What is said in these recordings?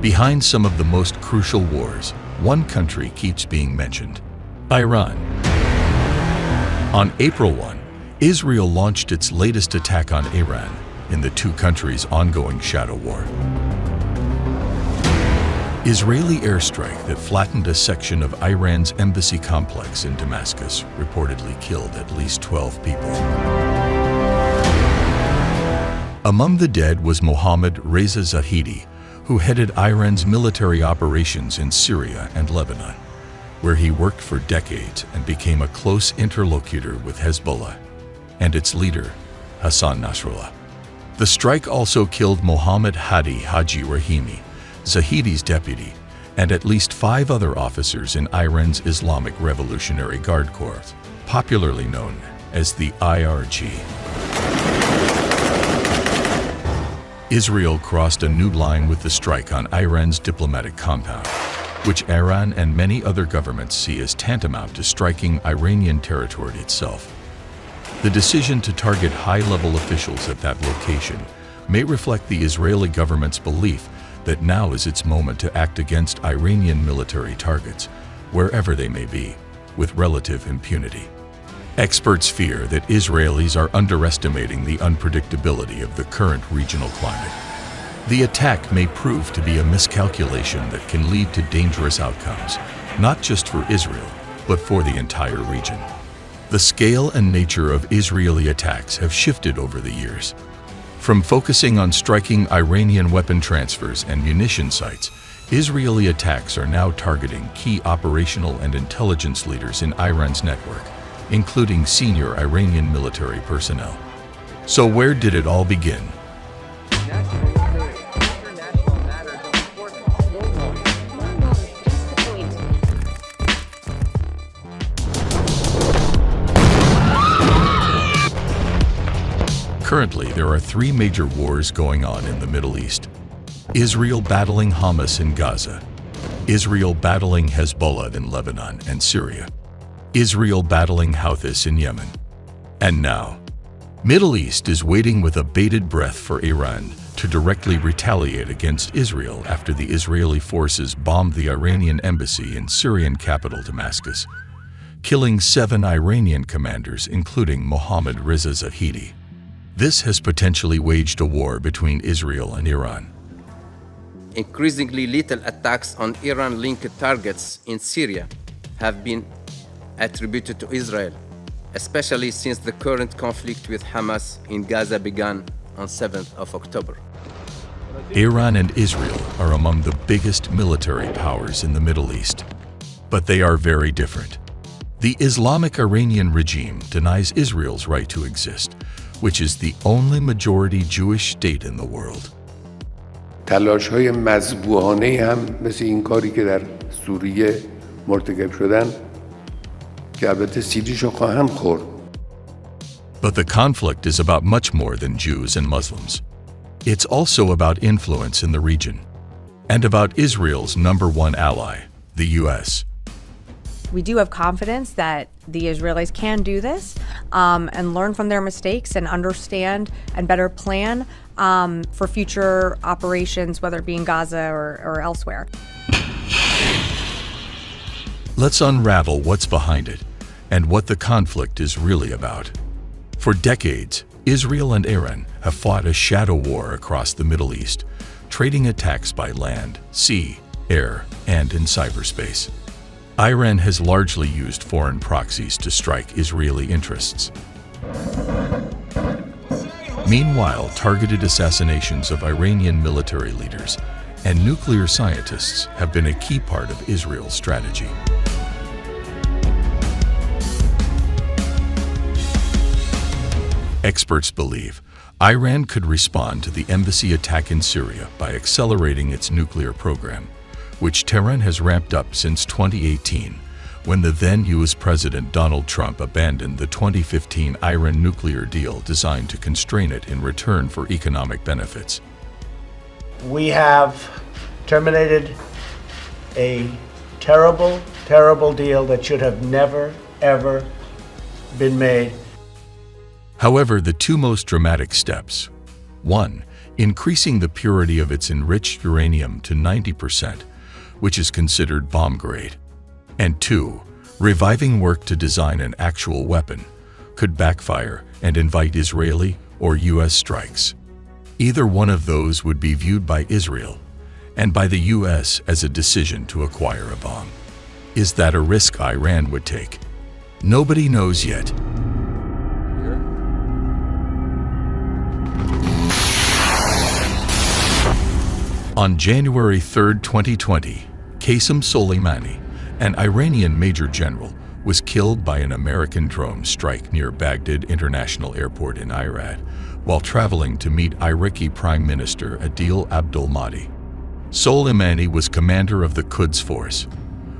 Behind some of the most crucial wars, one country keeps being mentioned: Iran. On April 1, Israel launched its latest attack on Iran in the two countries' ongoing shadow war. Israeli airstrike that flattened a section of Iran's embassy complex in Damascus reportedly killed at least 12 people. Among the dead was Mohammad Reza Zahidi, who headed Iran's military operations in Syria and Lebanon, where he worked for decades and became a close interlocutor with Hezbollah and its leader, Hassan Nasrallah. The strike also killed Mohammad Hadi Haji Rahimi, Zahidi's deputy, and at least 5 other officers in Iran's Islamic Revolutionary Guard Corps, popularly known as the IRG. Israel crossed a new line with the strike on Iran's diplomatic compound, which Iran and many other governments see as tantamount to striking Iranian territory itself. The decision to target high-level officials at that location may reflect the Israeli government's belief that now is its moment to act against Iranian military targets, wherever they may be, with relative impunity. Experts fear that Israelis are underestimating the unpredictability of the current regional climate. The attack may prove to be a miscalculation that can lead to dangerous outcomes, not just for Israel, but for the entire region. The scale and nature of Israeli attacks have shifted over the years. From focusing on striking Iranian weapon transfers and munition sites, Israeli attacks are now targeting key operational and intelligence leaders in Iran's network, including senior Iranian military personnel. So where did it all begin? Currently, there are 3 major wars going on in the Middle East. Israel battling Hamas in Gaza, Israel battling Hezbollah in Lebanon and Syria, Israel battling Houthis in Yemen. And now, Middle East is waiting with a bated breath for Iran to directly retaliate against Israel after the Israeli forces bombed the Iranian embassy in Syrian capital Damascus, killing 7 Iranian commanders, including Mohammad Reza Zahidi. This has potentially waged a war between Israel and Iran. Increasingly lethal attacks on Iran-linked targets in Syria have been attributed to Israel, especially since the current conflict with Hamas in Gaza began on 7th of October. Iran and Israel are among the biggest military powers in the Middle East, but they are very different. The Islamic Iranian regime denies Israel's right to exist, which is the only majority Jewish state in the world. تلاش‌های مذبوحانه‌ای هم مثل این کاری که در سوریه مرتکب شدن که البته سیریشو خواهند خورد. But the conflict is about much more than Jews and Muslims. It's also about influence in the region, and about Israel's #1 ally, the U.S. We do have confidence that the Israelis can do this and learn from their mistakes and understand and better plan for future operations, whether it be in Gaza or elsewhere. Let's unravel what's behind it and what the conflict is really about. For decades, Israel and Iran have fought a shadow war across the Middle East, trading attacks by land, sea, air, and in cyberspace. Iran has largely used foreign proxies to strike Israeli interests. Meanwhile, targeted assassinations of Iranian military leaders and nuclear scientists have been a key part of Israel's strategy. Experts believe Iran could respond to the embassy attack in Syria by accelerating its nuclear program, which Tehran has ramped up since 2018, when the then U.S. President Donald Trump abandoned the 2015 Iran nuclear deal designed to constrain it in return for economic benefits. We have terminated a terrible, terrible deal that should have never, ever been made. However, the 2 most dramatic steps: 1. increasing the purity of its enriched uranium to 90%, which is considered bomb grade. And 2. Reviving work to design an actual weapon could backfire and invite Israeli or U.S. strikes. Either one of those would be viewed by Israel and by the U.S. as a decision to acquire a bomb. Is that a risk Iran would take? Nobody knows yet. On January 3, 2020, Qasem Soleimani, an Iranian major general, was killed by an American drone strike near Baghdad International Airport in Iraq while traveling to meet Iraqi Prime Minister Adil Abdul Mahdi. Soleimani was commander of the Quds Force,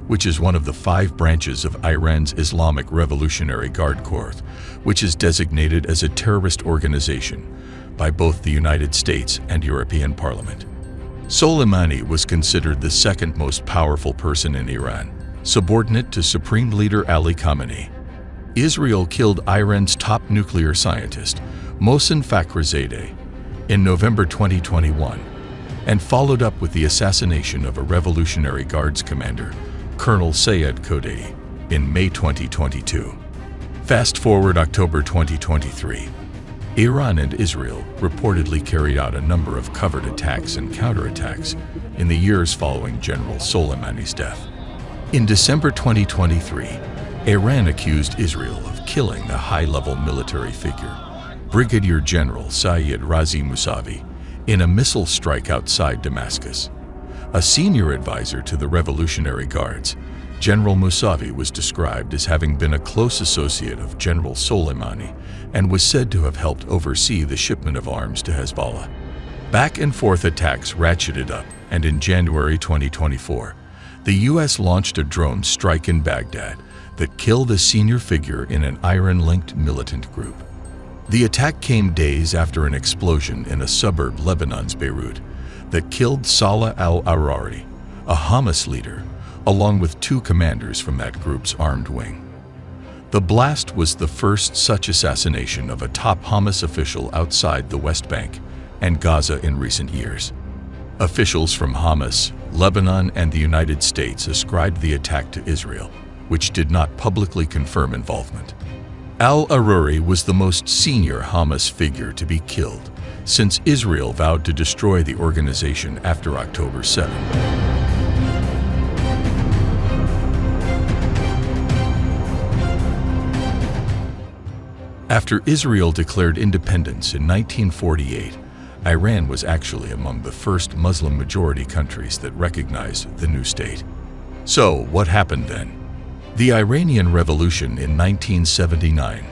which is one of the 5 branches of Iran's Islamic Revolutionary Guard Corps, which is designated as a terrorist organization by both the United States and European Parliament. Soleimani was considered the second most powerful person in Iran, subordinate to Supreme Leader Ali Khamenei. Israel killed Iran's top nuclear scientist, Mohsen Fakhrizadeh, in November 2021, and followed up with the assassination of a Revolutionary Guards commander, Colonel Sayed Khoudaei, in May 2022. Fast forward October 2023. Iran and Israel reportedly carried out a number of covert attacks and counterattacks in the years following General Soleimani's death. In December 2023, Iran accused Israel of killing the high-level military figure, Brigadier General Sayed Razi Mousavi, in a missile strike outside Damascus. A senior advisor to the Revolutionary Guards, General Mousavi was described as having been a close associate of General Soleimani and was said to have helped oversee the shipment of arms to Hezbollah. Back-and-forth attacks ratcheted up, and in January 2024, the U.S. launched a drone strike in Baghdad that killed a senior figure in an Iran-linked militant group. The attack came days after an explosion in a suburb Lebanon's Beirut that killed Salah al-Arari, a Hamas leader, along with 2 commanders from that group's armed wing. The blast was the first such assassination of a top Hamas official outside the West Bank and Gaza in recent years. Officials from Hamas, Lebanon, and the United States ascribed the attack to Israel, which did not publicly confirm involvement. Al-Aruri was the most senior Hamas figure to be killed, since Israel vowed to destroy the organization after October 7. After Israel declared independence in 1948, Iran was actually among the first Muslim-majority countries that recognized the new state. So, what happened then? The Iranian Revolution in 1979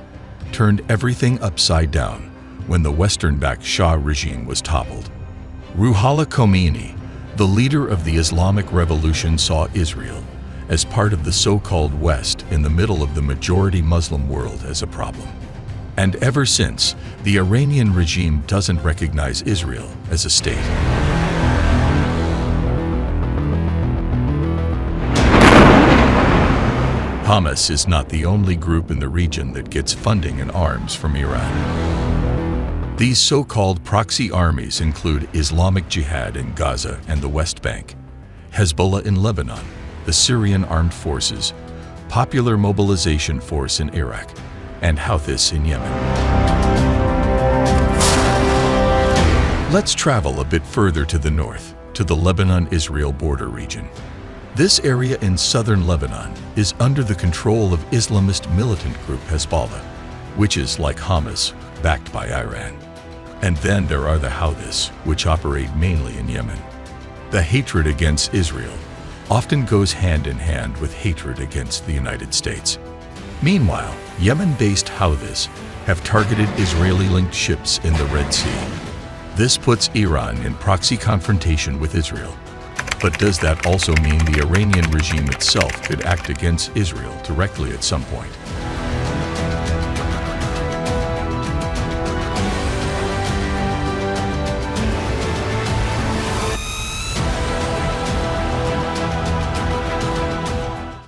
turned everything upside down when the Western-backed Shah regime was toppled. Ruhollah Khomeini, the leader of the Islamic Revolution, saw Israel as part of the so-called West in the middle of the majority Muslim world as a problem. And ever since, the Iranian regime doesn't recognize Israel as a state. Hamas is not the only group in the region that gets funding and arms from Iran. These so-called proxy armies include Islamic Jihad in Gaza and the West Bank, Hezbollah in Lebanon, the Syrian Armed Forces, Popular Mobilization Force in Iraq, and Houthis in Yemen. Let's travel a bit further to the north, to the Lebanon-Israel border region. This area in southern Lebanon is under the control of Islamist militant group Hezbollah, which is like Hamas, backed by Iran. And then there are the Houthis, which operate mainly in Yemen. The hatred against Israel often goes hand in hand with hatred against the United States. Meanwhile, Yemen-based Houthis have targeted Israeli-linked ships in the Red Sea. This puts Iran in proxy confrontation with Israel. But does that also mean the Iranian regime itself could act against Israel directly at some point?